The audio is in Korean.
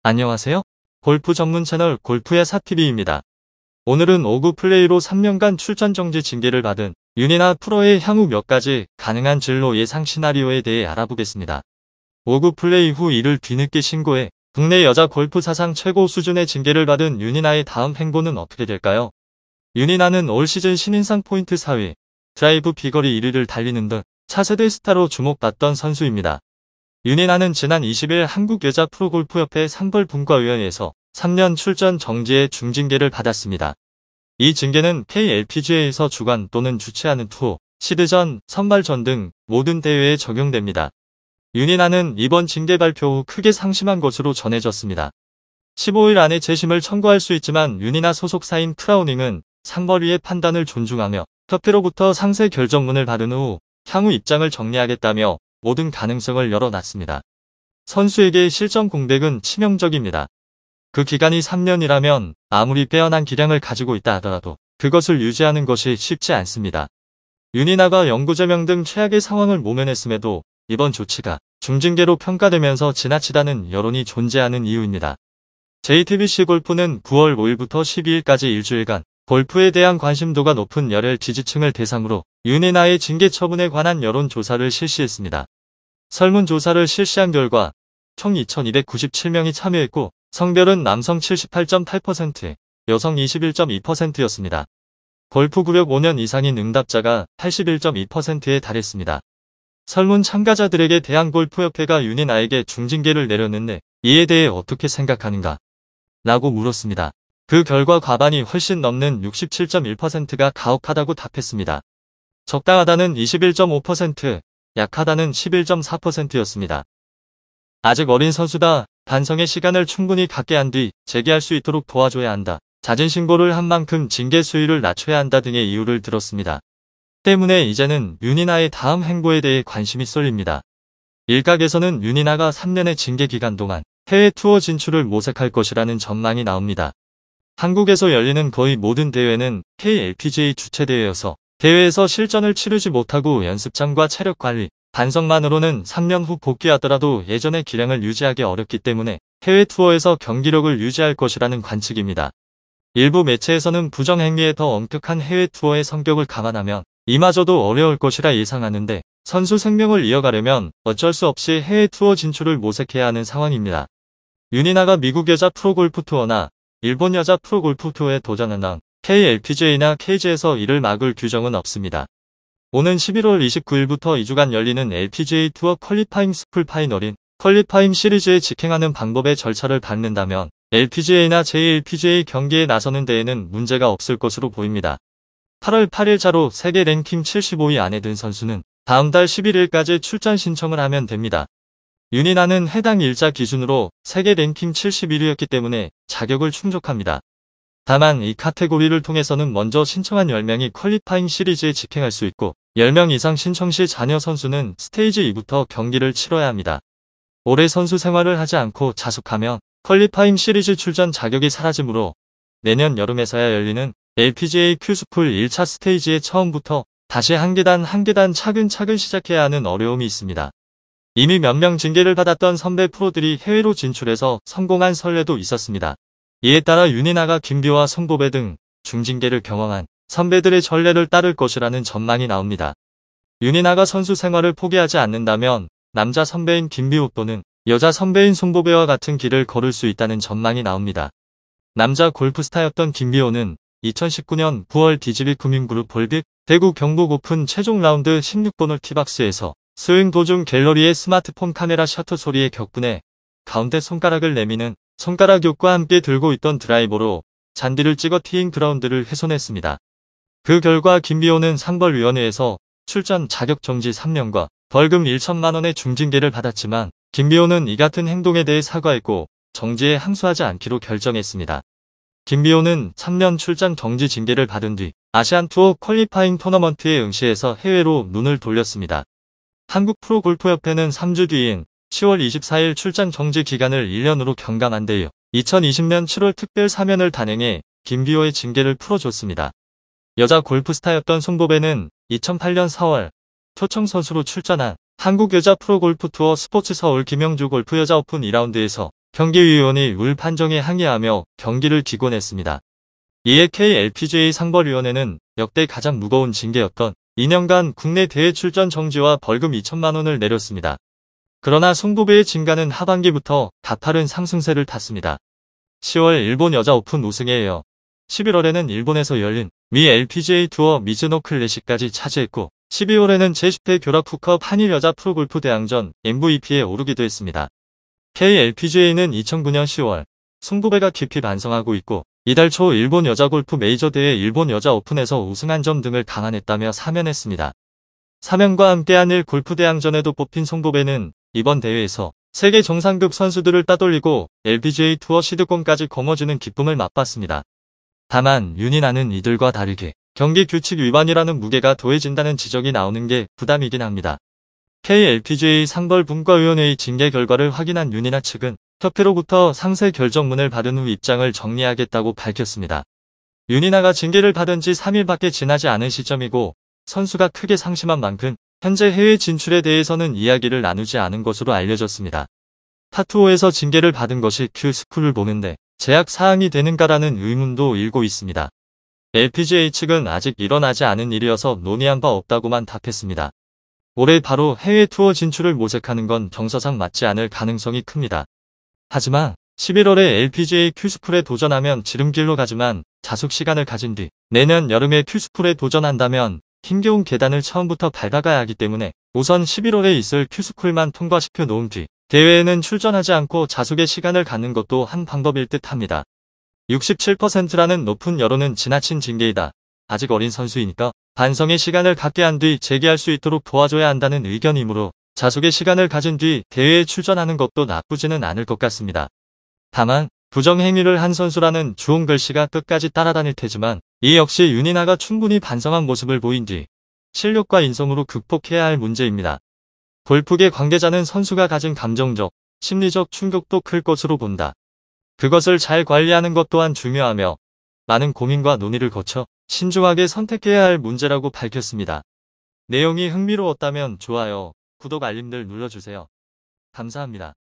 안녕하세요. 골프 전문 채널 골프의 사TV입니다. 오늘은 5구 플레이로 3년간 출전 정지 징계를 받은 윤이나 프로의 향후 몇 가지 가능한 진로 예상 시나리오에 대해 알아보겠습니다. 5구 플레이 후 이를 뒤늦게 신고해 국내 여자 골프 사상 최고 수준의 징계를 받은 윤이나의 다음 행보는 어떻게 될까요? 윤이나는 올 시즌 신인상 포인트 4위, 드라이브 비거리 1위를 달리는 등 차세대 스타로 주목받던 선수입니다. 윤이나는 지난 20일 한국여자 프로골프협회 상벌분과위원회에서 3년 출전 정지의 중징계를 받았습니다. 이 징계는 KLPGA에서 주관 또는 주최하는 투어, 시드전, 선발전 등 모든 대회에 적용됩니다. 윤이나는 이번 징계 발표 후 크게 상심한 것으로 전해졌습니다. 15일 안에 재심을 청구할 수 있지만 윤이나 소속사인 크라우닝은 상벌위의 판단을 존중하며 협회로부터 상세 결정문을 받은 후 향후 입장을 정리하겠다며 모든 가능성을 열어놨습니다. 선수에게 실전 공백은 치명적입니다. 그 기간이 3년이라면 아무리 빼어난 기량을 가지고 있다 하더라도 그것을 유지하는 것이 쉽지 않습니다. 윤이나가 영구제명 등 최악의 상황을 모면했음에도 이번 조치가 중징계로 평가되면서 지나치다는 여론이 존재하는 이유입니다. JTBC 골프는 9월 5일부터 12일까지 일주일간 골프에 대한 관심도가 높은 열혈 지지층을 대상으로 윤이나의 징계 처분에 관한 여론조사를 실시했습니다. 설문조사를 실시한 결과 총 2,297명이 참여했고 성별은 남성 78.8%, 여성 21.2%였습니다. 골프 구력 5년 이상인 응답자가 81.2%에 달했습니다. 설문 참가자들에게 대한골프협회가 윤이나에게 중징계를 내렸는데 이에 대해 어떻게 생각하는가? 라고 물었습니다. 그 결과 과반이 훨씬 넘는 67.1%가 가혹하다고 답했습니다. 적당하다는 21.5%, 약하다는 11.4%였습니다. 아직 어린 선수다. 반성의 시간을 충분히 갖게 한 뒤 재기할 수 있도록 도와줘야 한다. 자진 신고를 한 만큼 징계 수위를 낮춰야 한다 등의 이유를 들었습니다. 때문에 이제는 윤이나의 다음 행보에 대해 관심이 쏠립니다. 일각에서는 윤이나가 3년의 징계 기간 동안 해외 투어 진출을 모색할 것이라는 전망이 나옵니다. 한국에서 열리는 거의 모든 대회는 KLPGA 주최 대회여서 대회에서 실전을 치르지 못하고 연습장과 체력 관리, 반성만으로는 3년 후 복귀하더라도 예전의 기량을 유지하기 어렵기 때문에 해외 투어에서 경기력을 유지할 것이라는 관측입니다. 일부 매체에서는 부정행위에 더 엄격한 해외 투어의 성격을 감안하면 이마저도 어려울 것이라 예상하는데 선수 생명을 이어가려면 어쩔 수 없이 해외 투어 진출을 모색해야 하는 상황입니다. 윤이나가 미국 여자 프로골프 투어나 일본 여자 프로골프 투어에 도전한 KLPGA나 KG에서 이를 막을 규정은 없습니다. 오는 11월 29일부터 2주간 열리는 LPGA 투어 퀄리파잉 스쿨 파이널인 퀄리파잉 시리즈에 직행하는 방법의 절차를 밟는다면 LPGA나 JLPGA 경기에 나서는 데에는 문제가 없을 것으로 보입니다. 8월 8일자로 세계 랭킹 75위 안에 든 선수는 다음 달 11일까지 출전 신청을 하면 됩니다. 윤이나는 해당 일자 기준으로 세계 랭킹 71위였기 때문에 자격을 충족합니다. 다만 이 카테고리를 통해서는 먼저 신청한 10명이 퀄리파잉 시리즈에 직행할 수 있고 10명 이상 신청 시 자녀 선수는 스테이지 2부터 경기를 치러야 합니다. 올해 선수 생활을 하지 않고 자숙하면 퀄리파잉 시리즈 출전 자격이 사라지므로 내년 여름에서야 열리는 LPGA 큐스쿨 1차 스테이지에 처음부터 다시 한 계단 한 계단 차근차근 시작해야 하는 어려움이 있습니다. 이미 몇 명 징계를 받았던 선배 프로들이 해외로 진출해서 성공한 선례도 있었습니다. 이에 따라 윤이나가 김비호와 송보배 등 중징계를 경험한 선배들의 전례를 따를 것이라는 전망이 나옵니다. 윤이나가 선수 생활을 포기하지 않는다면 남자 선배인 김비호 또는 여자 선배인 송보배와 같은 길을 걸을 수 있다는 전망이 나옵니다. 남자 골프스타였던 김비호는 2019년 9월 DGB 금융그룹 볼빅 대구 경북 오픈 최종 라운드 16번홀 티박스에서 스윙 도중 갤러리의 스마트폰 카메라 셔터 소리에 격분해 가운데 손가락을 내미는 손가락 욕과 함께 들고 있던 드라이버로 잔디를 찍어 티잉 그라운드를 훼손했습니다. 그 결과 김비호는 상벌위원회에서 출전 자격 정지 3년과 벌금 1천만 원의 중징계를 받았지만 김비호는 이 같은 행동에 대해 사과했고 정지에 항소하지 않기로 결정했습니다. 김비호는 3년 출전 정지 징계를 받은 뒤 아시안 투어 퀄리파잉 토너먼트에 응시해서 해외로 눈을 돌렸습니다. 한국 프로골프협회는 3주 뒤인 10월 24일 출전 정지 기간을 1년으로 경감한 데이어 2020년 7월 특별 사면을 단행해 김비호의 징계를 풀어줬습니다. 여자 골프스타였던 송보배는 2008년 4월 초청 선수로 출전한 한국 여자 프로골프 투어 스포츠 서울 김영주 골프 여자 오픈 2라운드에서 경기위원이 룰 판정에 항의하며 경기를 기권했습니다. 이에 KLPGA 상벌위원회는 역대 가장 무거운 징계였던 2년간 국내 대회 출전 정지와 벌금 2천만 원을 내렸습니다. 그러나 송보배의 진가는 하반기부터 가파른 상승세를 탔습니다. 10월 일본 여자 오픈 우승에 이어 11월에는 일본에서 열린 미 LPGA 투어 미즈노 클래식까지 차지했고 12월에는 제10회 교라쿠컵 한일 여자 프로골프 대항전 MVP에 오르기도 했습니다. KLPGA는 2009년 10월 송보배가 깊이 반성하고 있고 이달 초 일본 여자 골프 메이저 대회 일본 여자 오픈에서 우승한 점 등을 감안했다며 사면했습니다. 사면과 함께 한일 골프 대항전에도 뽑힌 송보배는 이번 대회에서 세계 정상급 선수들을 따돌리고 LPGA 투어 시드권까지 거머쥐는 기쁨을 맛봤습니다. 다만 윤이나는 이들과 다르게 경기 규칙 위반이라는 무게가 더해진다는 지적이 나오는 게 부담이긴 합니다. KLPGA 상벌분과위원회의 징계 결과를 확인한 윤이나 측은 협회로부터 상세 결정문을 받은 후 입장을 정리하겠다고 밝혔습니다. 윤이나가 징계를 받은 지 3일밖에 지나지 않은 시점이고 선수가 크게 상심한 만큼 현재 해외 진출에 대해서는 이야기를 나누지 않은 것으로 알려졌습니다. 타2오에서 징계를 받은 것이 Q스쿨을 보는데 제약 사항이 되는가라는 의문도 일고 있습니다. LPGA 측은 아직 일어나지 않은 일이어서 논의한 바 없다고만 답했습니다. 올해 바로 해외 투어 진출을 모색하는 건 정서상 맞지 않을 가능성이 큽니다. 하지만 11월에 LPGA Q스쿨에 도전하면 지름길로 가지만 자숙 시간을 가진 뒤 내년 여름에 Q스쿨에 도전한다면 힘겨운 계단을 처음부터 밟아가야 하기 때문에 우선 11월에 있을 Q스쿨만 통과시켜 놓은 뒤 대회에는 출전하지 않고 자숙의 시간을 갖는 것도 한 방법일 듯 합니다. 67%라는 높은 여론은 지나친 징계이다. 아직 어린 선수이니까 반성의 시간을 갖게 한 뒤 재기할 수 있도록 도와줘야 한다는 의견이므로 자숙의 시간을 가진 뒤 대회에 출전하는 것도 나쁘지는 않을 것 같습니다. 다만 부정행위를 한 선수라는 주홍 글씨가 끝까지 따라다닐 테지만 이 역시 윤이나가 충분히 반성한 모습을 보인 뒤 실력과 인성으로 극복해야 할 문제입니다. 골프계 관계자는 선수가 가진 감정적, 심리적 충격도 클 것으로 본다. 그것을 잘 관리하는 것 또한 중요하며 많은 고민과 논의를 거쳐 신중하게 선택해야 할 문제라고 밝혔습니다. 내용이 흥미로웠다면 좋아요, 구독 알림들 눌러주세요. 감사합니다.